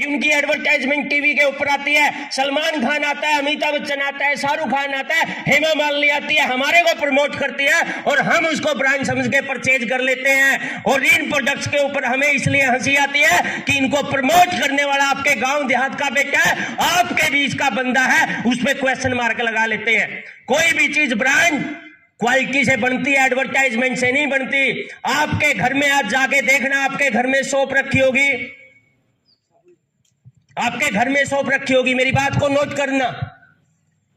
कि उनकी advertisement TV के ऊपर आती है, सलमान खान आता है, अमिताभ बच्चन आता है, शाहरुख खान आता है, हेमा मालिनी आती है, हमारे को प्रमोट करती है और हम उसको ब्रांड समझ के परचेज कर लेते हैं। और इन प्रोडक्ट्स के ऊपर हमें इसलिए हंसी आती है कि इनको प्रमोट करने वाला आपके गांव देहात का बेटा है, आपके बीच का बंदा है, उस पर क्वेश्चन मार्क लगा लेते हैं। कोई भी चीज ब्रांड क्वालिटी से बनती है, एडवर्टाइजमेंट से नहीं बनती। आपके घर में आज जाके देखना, आपके घर में सोप रखी होगी, आपके घर में सोप रखी होगी, मेरी बात को नोट करना।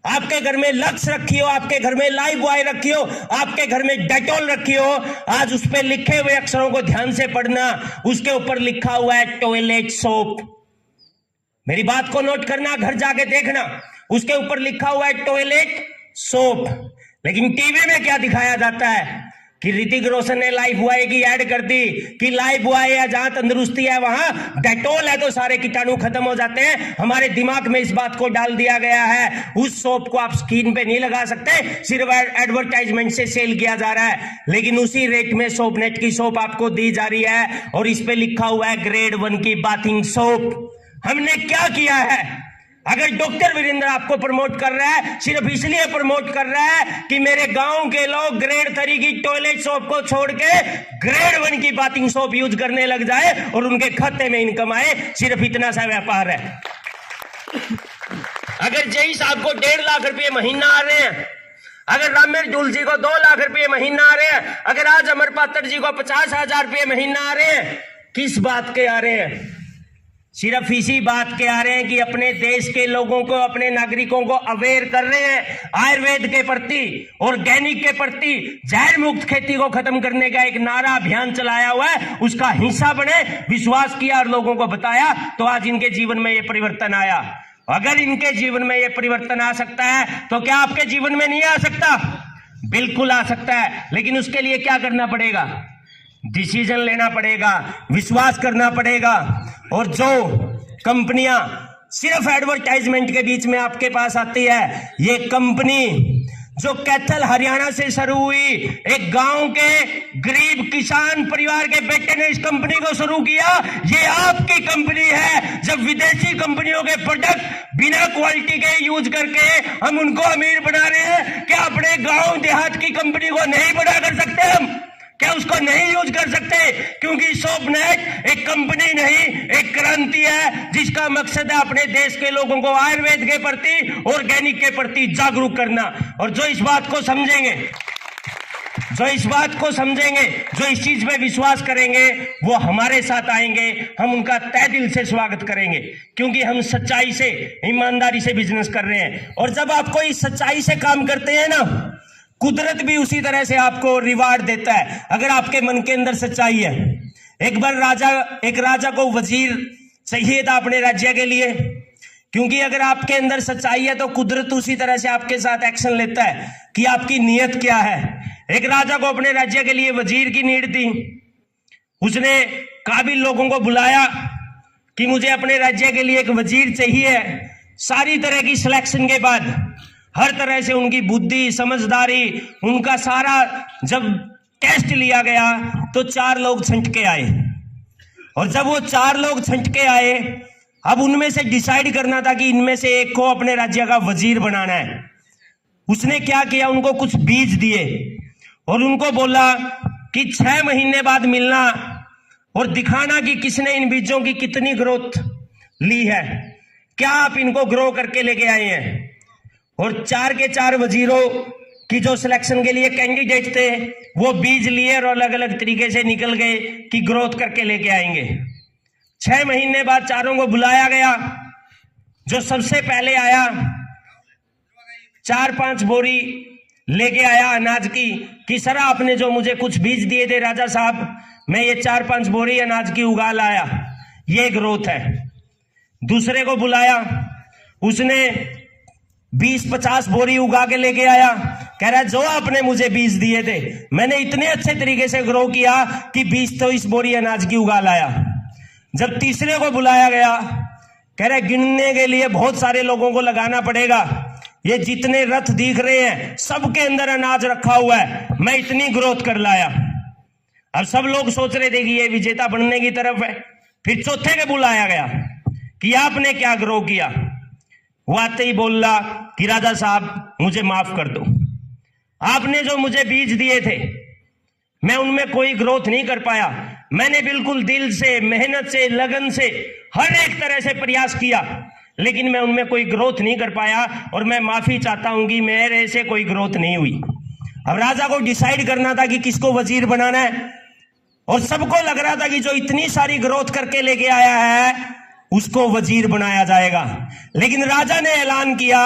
आपके घर में लक्स रखी हो, आपके घर में लाइफ बॉय रखी हो, आपके घर में डेटॉल रखी हो, आज उस पर लिखे हुए अक्षरों को ध्यान से पढ़ना। उसके ऊपर लिखा हुआ है टॉयलेट सोप। मेरी बात को नोट करना, घर जाके देखना, उसके ऊपर लिखा हुआ है टॉयलेट सोप। लेकिन टीवी में क्या दिखाया जाता है कि ऋतिक रोशन ने लाइफ बॉय की ऐड कर दी कि लाइफ बॉय है, जहां तंदुरुस्ती है वहां डेटॉल है तो सारे कीटाणु खत्म हो जाते हैं। हमारे दिमाग में इस बात को डाल दिया गया है। उस सोप को आप स्किन पे नहीं लगा सकते, सिर्फ एडवर्टाइजमेंट से सेल किया जा रहा है। लेकिन उसी रेट में सोप नेट की सोप आपको दी जा रही है और इस पे लिखा हुआ है ग्रेड 1 की बाथिंग सोप। हमने क्या किया है? अगर डॉक्टर वीरेंद्र आपको प्रमोट कर रहा है, सिर्फ इसलिए प्रमोट कर रहा है कि मेरे गांव के लोग ग्रेड 3 की टॉयलेट सोप को छोड़ के ग्रेड 1 की बाथिंग सोप यूज करने लग जाए और उनके खाते में इनकम आए, सिर्फ इतना सा व्यापार है। अगर जय साहब को 1.5 लाख रुपए महीना आ रहे हैं, अगर रामेर डुल जी को 2 लाख रुपए महीना आ रहे हैं, अगर आज अमर पात्र जी को 50,000 रुपए महीना आ रहे हैं, किस बात के आ रहे हैं? सिर्फ इसी बात के आ रहे हैं कि अपने देश के लोगों को, अपने नागरिकों को अवेयर कर रहे हैं आयुर्वेद के प्रति, ऑर्गेनिक के प्रति, जहर मुक्त खेती को खत्म करने का एक नारा अभियान चलाया हुआ है। उसका हिस्सा बने, विश्वास किया और लोगों को बताया, तो आज इनके जीवन में यह परिवर्तन आया। अगर इनके जीवन में यह परिवर्तन आ सकता है तो क्या आपके जीवन में नहीं आ सकता? बिल्कुल आ सकता है। लेकिन उसके लिए क्या करना पड़ेगा? डिसीजन लेना पड़ेगा, विश्वास करना पड़ेगा। और जो कंपनियां सिर्फ एडवर्टाइजमेंट के बीच में आपके पास आती है, ये कंपनी जो कैथल हरियाणा से शुरू हुई, एक गांव के गरीब किसान परिवार के बेटे ने इस कंपनी को शुरू किया, ये आपकी कंपनी है। जब विदेशी कंपनियों के प्रोडक्ट बिना क्वालिटी के यूज करके हम उनको अमीर बना रहे हैं, क्या अपने गांव देहात की कंपनी को नहीं बड़ा कर सकते? हम क्या उसको नहीं यूज कर सकते? क्योंकि सोपनेट एक कंपनी नहीं, एक क्रांति है जिसका मकसद है अपने देश के लोगों को आयुर्वेद के प्रति, ऑर्गेनिक के प्रति जागरूक करना। और जो इस बात को समझेंगे, जो इस चीज में विश्वास करेंगे, वो हमारे साथ आएंगे। हम उनका तहे दिल से स्वागत करेंगे, क्योंकि हम सच्चाई से, ईमानदारी से बिजनेस कर रहे हैं। और जब आप कोई सच्चाई से काम करते हैं ना, कुदरत भी उसी तरह से आपको रिवार्ड देता है। अगर आपके मन के अंदर सच्चाई है, एक राजा को वजीर चाहिए था अपने राज्य के लिए, क्योंकि अगर आपके अंदर सच्चाई है तो कुदरत उसी तरह से आपके साथ एक्शन लेता है कि आपकी नीयत क्या है। एक राजा को अपने राज्य के लिए वजीर की नीड थी। उसने काबिल लोगों को बुलाया कि मुझे अपने राज्य के लिए एक वजीर चाहिए। सारी तरह की सिलेक्शन के बाद, हर तरह से उनकी बुद्धि, समझदारी, उनका सारा जब टेस्ट लिया गया तो 4 लोग छंट के आए। और जब वो 4 लोग छंट के आए, अब उनमें से डिसाइड करना था कि इनमें से एक को अपने राज्य का वजीर बनाना है। उसने क्या किया? उनको कुछ बीज दिए और उनको बोला कि 6 महीने बाद मिलना और दिखाना कि किसने इन बीजों की कितनी ग्रोथ ली है, क्या आप इनको ग्रो करके लेके आए हैं। और 4 के 4 वजीरों की जो सिलेक्शन के लिए कैंडिडेट थे, वो बीज लिए और अलग अलग तरीके से निकल गए कि ग्रोथ करके लेके आएंगे। 6 महीने बाद चारों को बुलाया गया। जो सबसे पहले आया, 4-5 बोरी लेके आया अनाज की, कि सर आपने जो मुझे कुछ बीज दिए थे राजा साहब, मैं ये 4-5 बोरी अनाज की उगा लाया, ये ग्रोथ है। दूसरे को बुलाया, उसने 20-50 बोरी उगा के लेके आया, कह रहा है जो आपने मुझे बीज दिए थे, मैंने इतने अच्छे तरीके से ग्रो किया कि 20-23 बोरी अनाज की उगा लाया। जब तीसरे को बुलाया गया, कह रहा है गिनने के लिए बहुत सारे लोगों को लगाना पड़ेगा, ये जितने रथ दिख रहे हैं सबके अंदर अनाज रखा हुआ है, मैं इतनी ग्रोथ कर लाया। अब सब लोग सोच रहे थे कि ये विजेता बनने की तरफ है। फिर चौथे को बुलाया गया कि आपने क्या ग्रो किया। वो आते ही बोला कि राजा साहब मुझे माफ कर दो, आपने जो मुझे बीज दिए थे मैं उनमें कोई ग्रोथ नहीं कर पाया। मैंने बिल्कुल दिल से, मेहनत से, लगन से, हर एक तरह से प्रयास किया, लेकिन मैं उनमें कोई ग्रोथ नहीं कर पाया और मैं माफी चाहता हूं कि मेरे से कोई ग्रोथ नहीं हुई। अब राजा को डिसाइड करना था कि किसको वजीर बनाना है, और सबको लग रहा था कि जो इतनी सारी ग्रोथ करके लेके आया है उसको वजीर बनाया जाएगा। लेकिन राजा ने ऐलान किया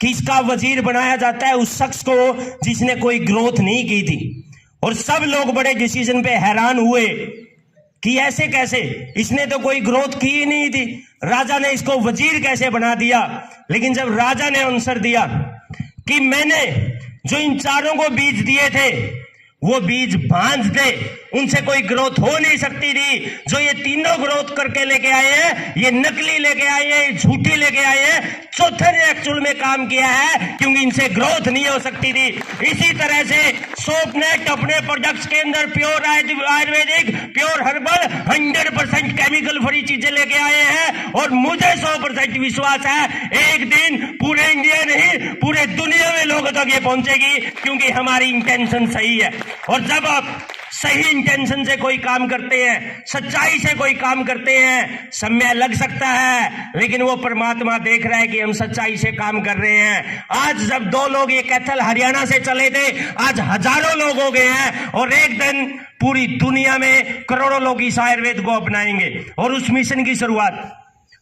कि इसका वजीर बनाया जाता है उस शख्स को जिसने कोई ग्रोथ नहीं की थी। और सब लोग बड़े डिसीजन पे हैरान हुए कि ऐसे कैसे, इसने तो कोई ग्रोथ की ही नहीं थी, राजा ने इसको वजीर कैसे बना दिया। लेकिन जब राजा ने आंसर दिया कि मैंने जो इन चारों को बीज दिए थे वो बीज भांज दे, उनसे कोई ग्रोथ हो नहीं सकती थी। जो ये तीनों ग्रोथ करके लेके आए हैं, ये नकली लेके आए हैं, झूठी लेके आए हैं, चौथे ने एक्चुअल में काम किया है क्योंकि इनसे ग्रोथ नहीं हो सकती थी। इसी तरह से सोपनेट अपने प्रोडक्ट्स के अंदर pure Ayurvedic, pure herbal, 100% chemical free चीजें लेके आए हैं और मुझे 100% विश्वास है एक दिन पूरे इंडिया नहीं पूरे दुनिया में लोगों तक ये पहुंचेगी, क्योंकि हमारी इंटेंशन सही है। और जब आप सही इंटेंशन से कोई काम करते हैं, सच्चाई से कोई काम करते हैं, समय लग सकता है लेकिन वो परमात्मा देख रहा है कि हम सच्चाई से काम कर रहे हैं। आज जब 2 लोग ये कैथल हरियाणा से चले थे, आज हजारों लोग हो गए हैं और एक दिन पूरी दुनिया में करोड़ों लोग इस आयुर्वेद को अपनाएंगे। और उस मिशन की शुरुआत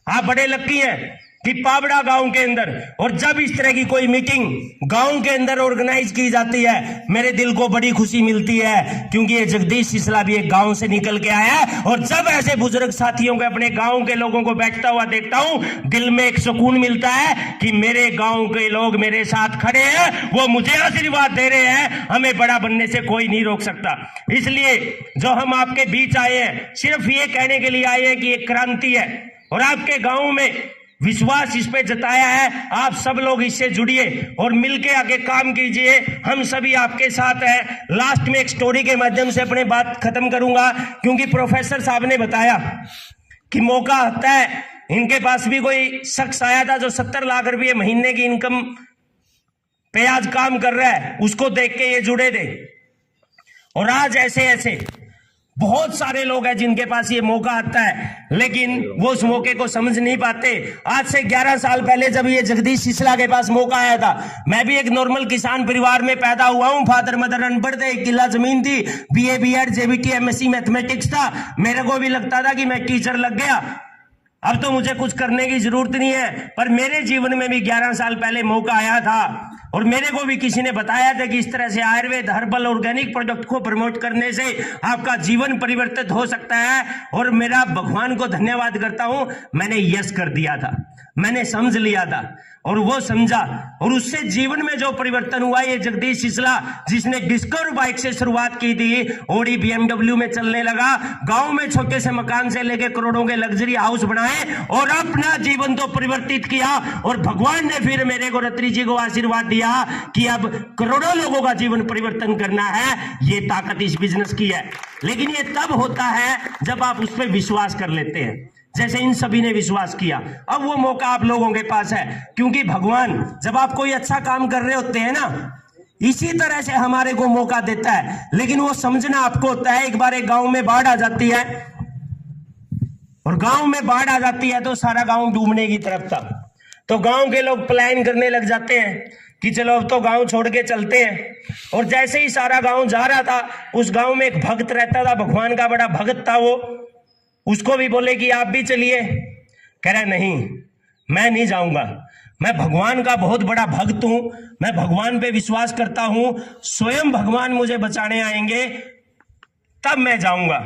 आप बड़े लकी हैं कि पावड़ा गांव के अंदर, और जब इस तरह की कोई मीटिंग गांव के अंदर ऑर्गेनाइज की जाती है मेरे दिल को बड़ी खुशी मिलती है, क्योंकि ये जगदीश सिसला भी एक गांव से निकल के आया है। और जब ऐसे बुजुर्ग साथियों के, अपने गांव के लोगों को बैठता हुआ देखता हूं, दिल में एक सुकून मिलता है कि मेरे गांव के लोग मेरे साथ खड़े हैं, वो मुझे आशीर्वाद दे रहे हैं, हमें बड़ा बनने से कोई नहीं रोक सकता। इसलिए जो हम आपके बीच आए हैं, सिर्फ ये कहने के लिए आए हैं कि एक क्रांति है और आपके गांव में विश्वास इस पे जताया है। आप सब लोग इससे जुड़िए और मिलके आगे काम कीजिए, हम सभी आपके साथ हैं। लास्ट में एक स्टोरी के माध्यम से अपने बात खत्म करूंगा, क्योंकि प्रोफेसर साहब ने बताया कि मौका आता है, इनके पास भी कोई शख्स आया था जो 70 लाख रुपये महीने की इनकम पे आज काम कर रहा है, उसको देख के ये जुड़े थे। और आज ऐसे ऐसे बहुत सारे लोग हैं जिनके पास ये मौका आता है, लेकिन वो उस मौके को समझ नहीं पाते। आज से 11 साल पहले जब ये जगदीश सिसला के पास मौका आया था, मैं भी एक नॉर्मल किसान परिवार में पैदा हुआ हूं। फादर मदर अनपढ़ थे, 1 किला जमीन थी, BA BEd JBT MSc mathematics था। मेरे को भी लगता था कि मैं टीचर लग गया, अब तो मुझे कुछ करने की जरूरत नहीं है। पर मेरे जीवन में भी 11 साल पहले मौका आया था और मेरे को भी किसी ने बताया था कि इस तरह से आयुर्वेद, हर्बल, ऑर्गेनिक प्रोडक्ट को प्रमोट करने से आपका जीवन परिवर्तित हो सकता है। और मेरा भगवान को धन्यवाद करता हूं, मैंने यस कर दिया था, मैंने समझ लिया था और वो समझा, और उससे जीवन में जो परिवर्तन हुआ, ये जगदीश सिसला जिसने डिस्कवर बाइक से शुरुआत की थी, ऑडी BMW में चलने लगा, गांव में छोटे से मकान से लेके करोड़ों के लग्जरी हाउस बनाए और अपना जीवन तो परिवर्तित किया। और भगवान ने फिर मेरे को, रत्री जी को आशीर्वाद दिया कि अब करोड़ों लोगों का जीवन परिवर्तन करना है। ये ताकत इस बिजनेस की है, लेकिन ये तब होता है जब आप उस पर विश्वास कर लेते हैं, जैसे इन सभी ने विश्वास किया। अब वो मौका आप लोगों के पास है, क्योंकि भगवान जब आप कोई अच्छा काम कर रहे होते हैं ना, इसी तरह से हमारे को मौका देता है। लेकिन वो समझना आपको होता है। एक बार एक गांव में बाढ़ आ जाती है, और गांव में बाढ़ आ जाती है तो सारा गांव डूबने की तरफ था। तो गांव के लोग प्लान करने लग जाते हैं कि चलो अब तो गांव छोड़ के चलते हैं। और जैसे ही सारा गांव जा रहा था, उस गांव में एक भक्त रहता था, भगवान का बड़ा भक्त था वो, उसको भी बोले कि आप भी चलिए। कह रहा नहीं, मैं नहीं जाऊंगा, मैं भगवान का बहुत बड़ा भक्त हूं, मैं भगवान पे विश्वास करता हूं, स्वयं भगवान मुझे बचाने आएंगे तब मैं जाऊंगा।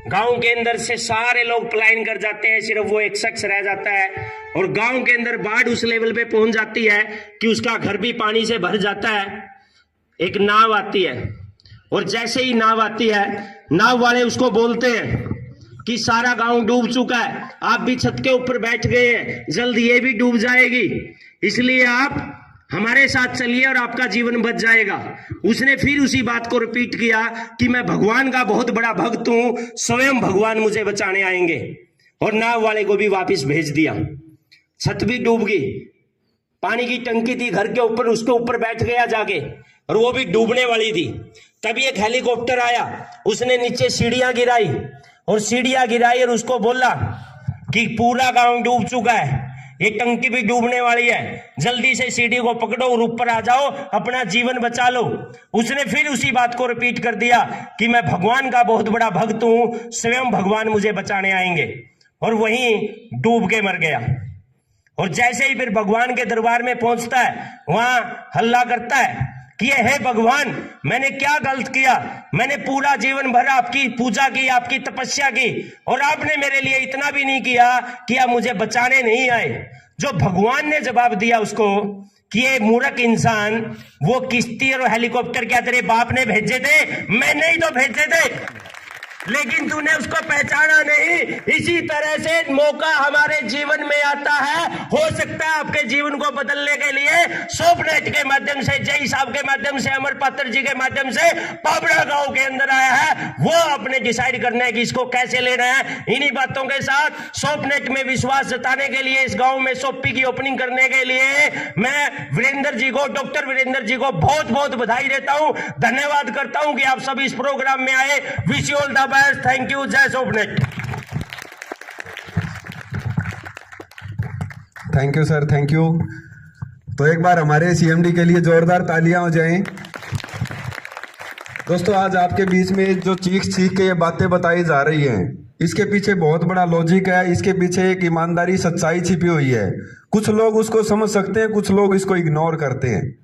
गांव के अंदर से सारे लोग पलायन कर जाते हैं, सिर्फ वो एक शख्स रह जाता है। और गांव के अंदर बाढ़ उस लेवल पे पहुंच जाती है कि उसका घर भी पानी से भर जाता है। एक नाव आती है, और जैसे ही नाव आती है, नाव वाले उसको बोलते हैं कि सारा गांव डूब चुका है, आप भी छत के ऊपर बैठ गए हैं, जल्द ये भी डूब जाएगी, इसलिए आप हमारे साथ चलिए और आपका जीवन बच जाएगा। उसने फिर उसी बात को रिपीट किया कि मैं भगवान का बहुत बड़ा भक्त हूं, स्वयं भगवान मुझे बचाने आएंगे। और नाव वाले को भी वापस भेज दिया। छत भी डूब गई, पानी की टंकी थी घर के ऊपर, उसके ऊपर बैठ गया जाके, और वो भी डूबने वाली थी। तभी एक हेलीकॉप्टर आया, उसने नीचे सीढ़ियां गिराई और उसको बोला कि पूरा गांव डूब चुका है, ये टंकी भी डूबने वाली है, जल्दी से सीढ़ी को पकड़ो और ऊपर आ जाओ, अपना जीवन बचा लो। उसने फिर उसी बात को रिपीट कर दिया कि मैं भगवान का बहुत बड़ा भक्त हूं, स्वयं भगवान मुझे बचाने आएंगे, और वहीं डूब के मर गया। और जैसे ही फिर भगवान के दरबार में पहुंचता है, वहां हल्ला करता है कि हे भगवान, मैंने क्या गलत किया, मैंने पूरा जीवन भर आपकी पूजा की, आपकी तपस्या की, और आपने मेरे लिए इतना भी नहीं किया कि आप मुझे बचाने नहीं आए। जो भगवान ने जवाब दिया उसको कि ये मूर्ख इंसान, वो किश्ती और हेलीकॉप्टर क्या तेरे बाप ने भेजे थे? मैंने ही तो भेजे थे, लेकिन तूने उसको पहचाना नहीं। इसी तरह से मौका हमारे जीवन में आता है, हो सकता है आपके जीवन को बदलने के लिए सोपनेट के माध्यम से, जय साहब के माध्यम से, अमर पात्र जी के माध्यम से पाबड़ा गांव के अंदर आया है। वो आपने डिसाइड करना है कि इसको कैसे लेना है। इन्हीं बातों के साथ सोपनेट में विश्वास जताने के लिए, इस गांव में सोपी की ओपनिंग करने के लिए मैं वीरेंद्र जी को, डॉक्टर वीरेंद्र जी को बहुत बहुत बधाई देता हूं, धन्यवाद करता हूं कि आप सभी इस प्रोग्राम में आए। Wish you all the thank you. जय सोपनेट। Thank you sir, thank you. तो एक बार हमारे सीएमडी के लिए जोरदार तालियां हो जाएं। दोस्तों, आज आपके बीच में जो चीख के ये बातें बताई जा रही हैं, इसके पीछे बहुत बड़ा लॉजिक है, इसके पीछे एक ईमानदारी, सच्चाई छिपी हुई है। कुछ लोग उसको समझ सकते हैं, कुछ लोग इसको इग्नोर करते हैं।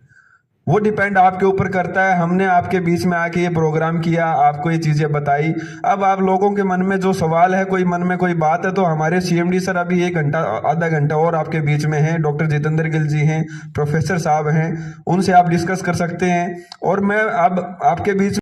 वो डिपेंड आपके ऊपर करता है। हमने आपके बीच में आके ये प्रोग्राम किया, आपको ये चीजें बताई। अब आप लोगों के मन में जो सवाल है, कोई मन में कोई बात है, तो हमारे सीएमडी सर अभी 1 घंटा, आधा घंटा और आपके बीच में हैं। डॉक्टर जितेंद्र गिल जी हैं, प्रोफेसर साहब हैं, उनसे आप डिस्कस कर सकते हैं। और मैं अब आपके बीच